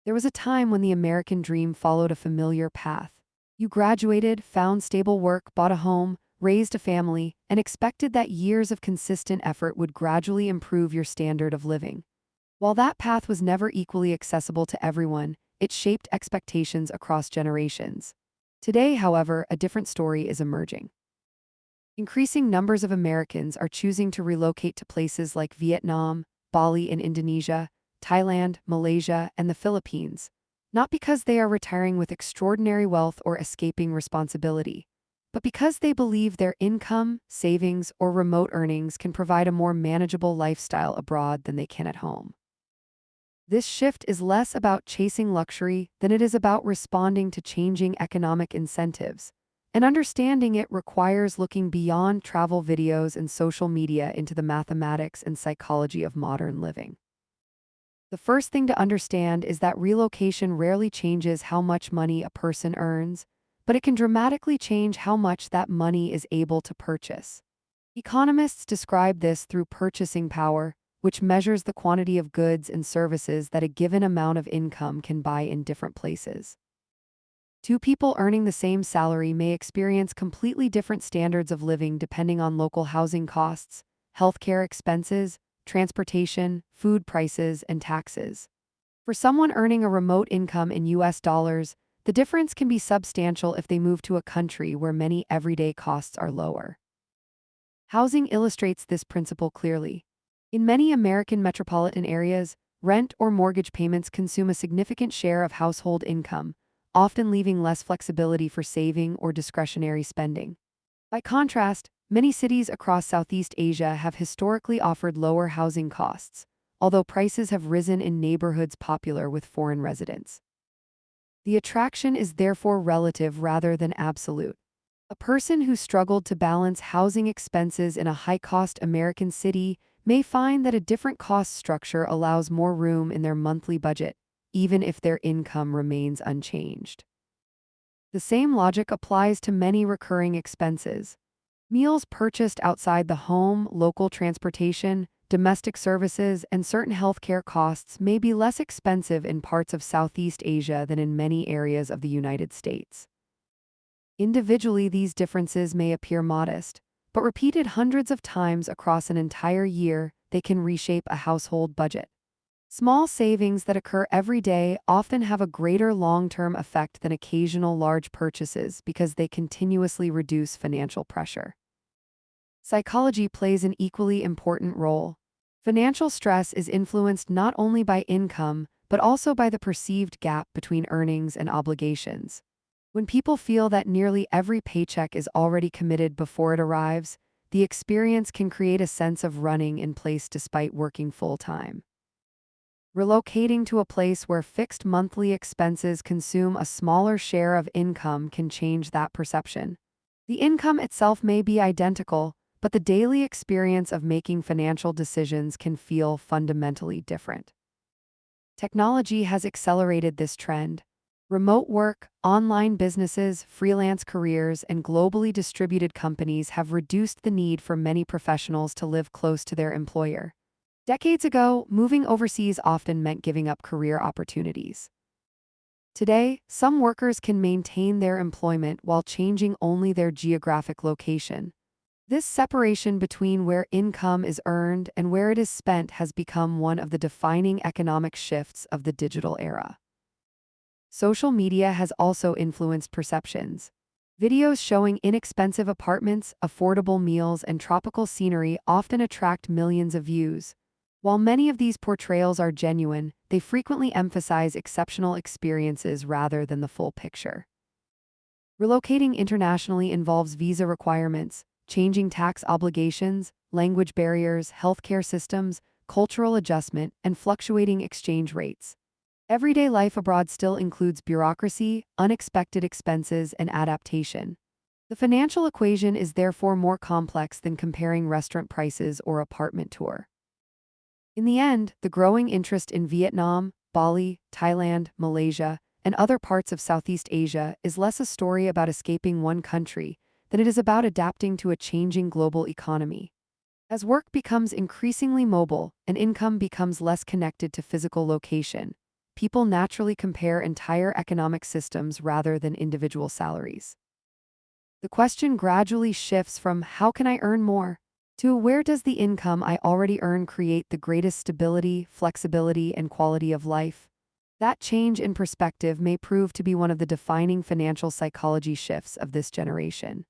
There was a time when the American dream followed a familiar path. You graduated, found stable work, bought a home, raised a family, and expected that years of consistent effort would gradually improve your standard of living. While that path was never equally accessible to everyone, it shaped expectations across generations. Today, however, a different story is emerging. Increasing numbers of Americans are choosing to relocate to places like Vietnam, Bali in Indonesia, Thailand, Malaysia, and the Philippines, not because they are retiring with extraordinary wealth or escaping responsibility, but because they believe their income, savings, or remote earnings can provide a more manageable lifestyle abroad than they can at home. This shift is less about chasing luxury than it is about responding to changing economic incentives, and understanding it requires looking beyond travel videos and social media into the mathematics and psychology of modern living. The first thing to understand is that relocation rarely changes how much money a person earns, but it can dramatically change how much that money is able to purchase. Economists describe this through purchasing power, which measures the quantity of goods and services that a given amount of income can buy in different places. Two people earning the same salary may experience completely different standards of living depending on local housing costs, healthcare expenses, transportation, food prices, and taxes. For someone earning a remote income in US dollars, the difference can be substantial if they move to a country where many everyday costs are lower. Housing illustrates this principle clearly. In many American metropolitan areas, rent or mortgage payments consume a significant share of household income, often leaving less flexibility for saving or discretionary spending. By contrast, many cities across Southeast Asia have historically offered lower housing costs, although prices have risen in neighborhoods popular with foreign residents. The attraction is therefore relative rather than absolute. A person who struggled to balance housing expenses in a high-cost American city may find that a different cost structure allows more room in their monthly budget, even if their income remains unchanged. The same logic applies to many recurring expenses. Meals purchased outside the home, local transportation, domestic services, and certain healthcare costs may be less expensive in parts of Southeast Asia than in many areas of the United States. Individually, these differences may appear modest, but repeated hundreds of times across an entire year, they can reshape a household budget. Small savings that occur every day often have a greater long-term effect than occasional large purchases because they continuously reduce financial pressure. Psychology plays an equally important role. Financial stress is influenced not only by income, but also by the perceived gap between earnings and obligations. When people feel that nearly every paycheck is already committed before it arrives, the experience can create a sense of running in place despite working full-time. Relocating to a place where fixed monthly expenses consume a smaller share of income can change that perception. The income itself may be identical, but the daily experience of making financial decisions can feel fundamentally different. Technology has accelerated this trend. Remote work, online businesses, freelance careers, and globally distributed companies have reduced the need for many professionals to live close to their employer. Decades ago, moving overseas often meant giving up career opportunities. Today, some workers can maintain their employment while changing only their geographic location. This separation between where income is earned and where it is spent has become one of the defining economic shifts of the digital era. Social media has also influenced perceptions. Videos showing inexpensive apartments, affordable meals, and tropical scenery often attract millions of views. While many of these portrayals are genuine, they frequently emphasize exceptional experiences rather than the full picture. Relocating internationally involves visa requirements, changing tax obligations, language barriers, healthcare systems, cultural adjustment, and fluctuating exchange rates. Everyday life abroad still includes bureaucracy, unexpected expenses, and adaptation. The financial equation is therefore more complex than comparing restaurant prices or apartment tour. In the end, the growing interest in Vietnam, Bali, Thailand, Malaysia, and other parts of Southeast Asia is less a story about escaping one country than it is about adapting to a changing global economy. As work becomes increasingly mobile and income becomes less connected to physical location, people naturally compare entire economic systems rather than individual salaries. The question gradually shifts from how can I earn more to where does the income I already earn create the greatest stability, flexibility, and quality of life? That change in perspective may prove to be one of the defining financial psychology shifts of this generation.